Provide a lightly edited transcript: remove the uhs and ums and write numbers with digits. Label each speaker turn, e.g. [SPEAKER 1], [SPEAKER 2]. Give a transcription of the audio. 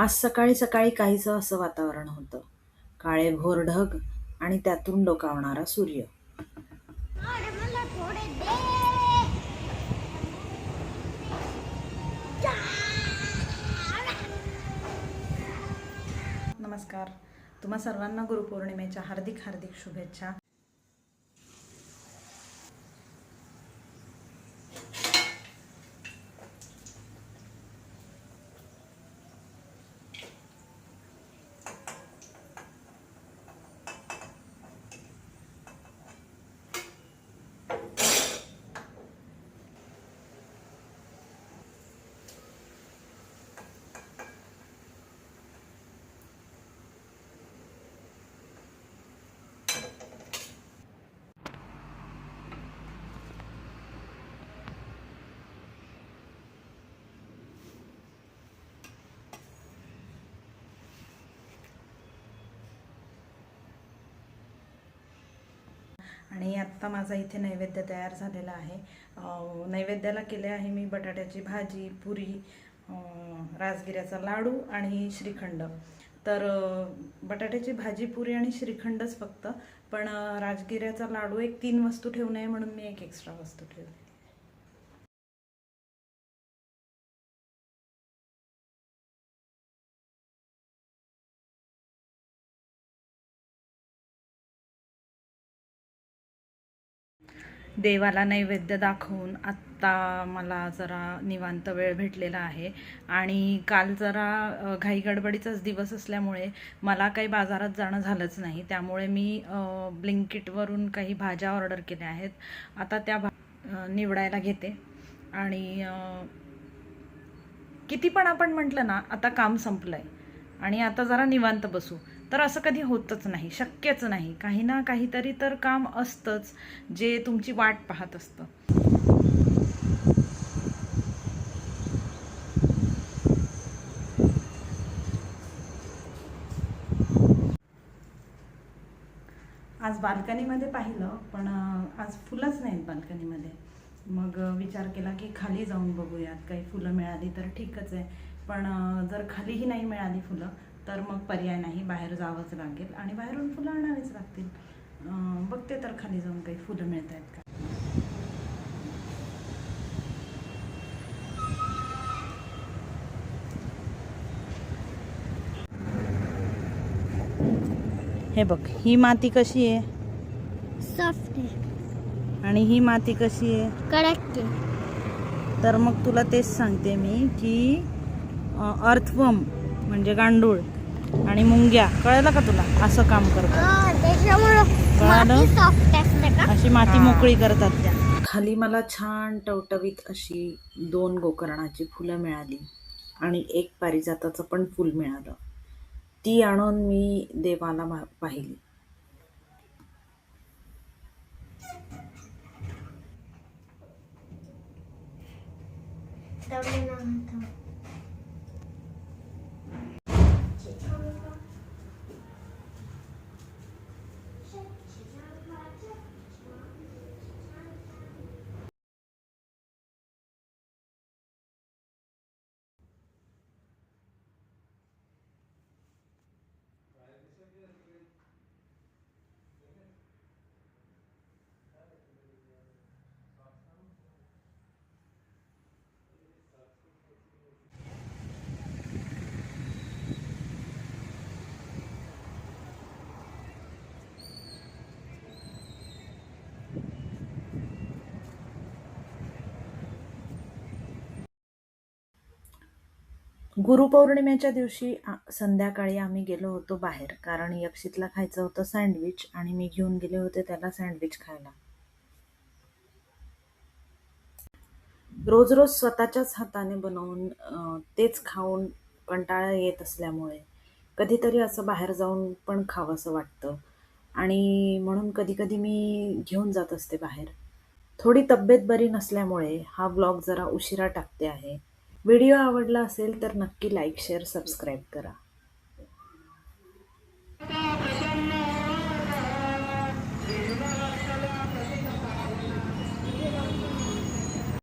[SPEAKER 1] आज सकाळी सकाळी काहीसं असं वातावरण होतं. काळेभोर ढग आणि त्यातून डोकावणारा सूर्य. नमस्कार. तुम्हा सर्वांना गुरुपौर्णिमेच्या हार्दिक हार्दिक शुभेच्छा. आणि आत्ता माझा इथे नैवेद्य तयार झालेला आहे. नैवेद्याला केले आहे मी बटाट्याची भाजी, पुरी, राजगिऱ्याचा लाडू आणि श्रीखंड. तर बटाट्याची भाजी, पुरी आणि श्रीखंडच फक्त, पण राजगिऱ्याचा लाडू एक 3 वस्तू ठेवू नये म्हणून मी एक एक्स्ट्रा वस्तू ठेवली. देवाला नैवेद्य दाखवून आत्ता मला जरा निवांत वेळ भेटलेला आहे. आणि काल जरा घाईगडबडीचाच दिवस असल्यामुळे मला काही बाजारात जाणं झालंच नाही. त्यामुळे मी ब्लिंकिटवरून काही भाज्या ऑर्डर केल्या आहेत. आता त्या निवडायला घेते. आणि किती पण आपण म्हटलं ना, आता काम संपलं आहे आणि आता जरा निवांत बसू, तर असं कधी होतच नाही, शक्यच नाही. काही ना काहीतरी तर काम असतंच जे तुमची वाट पाहत असतं. आज बाल्कनीमध्ये पाहिलं, पण आज फुलंच नाहीत बाल्कनीमध्ये. मग विचार केला की खाली जाऊन बघूयात, काही फुलं मिळाली तर ठीकच आहे. पण जर खालीही नाही मिळाली फुलं तर मग पर्याय नाही, बाहेर जावंच लागेल आणि बाहेरून फुलं आणावीच लागतील. बघते तर खाली जाऊन काही फुलं मिळत आहेत का. हे बघ, ही माती कशी आहे?
[SPEAKER 2] सॉफ्ट आहे.
[SPEAKER 1] आणि ही माती कशी आहे?
[SPEAKER 2] कडक आहे.
[SPEAKER 1] तर मग तुला तेच सांगते मी की अर्थवर्म म्हणजे गांडूळ आणि मुंग्या, कळलं का तुला? असं काम करतात.
[SPEAKER 2] त्याच्यामुळे सॉफ्ट असते का?
[SPEAKER 1] अशी माती मोकळी करतात त्या. खाली मला छान टवटवीत अशी 2 गोकर्णाची फुलं मिळाली आणि 1 पारिजाताचं पण फुल मिळालं. ती आणून मी देवाला पाहिली. गुरुपौर्णिमेच्या दिवशी संध्याकाळी आम्ही गेलो होतो बाहेर, कारण यक्षितला खायचं होतं सँडविच आणि मी घेऊन गेले होते त्याला सँडविच खायला. रोज रोज स्वतःच्याच हाताने बनवून तेच खाऊन कंटाळा येत असल्यामुळे कधीतरी असं बाहेर जाऊन पण खावंसं वाटतं. आणि म्हणून कधी कधी मी घेऊन जात असते बाहेर. थोडी तब्येत बरी नसल्यामुळे हा व्लॉग जरा उशिरा टाकते आहे. व्हिडिओ आवडला असेल तर नक्की लाईक, शेअर, सबस्क्राईब करा.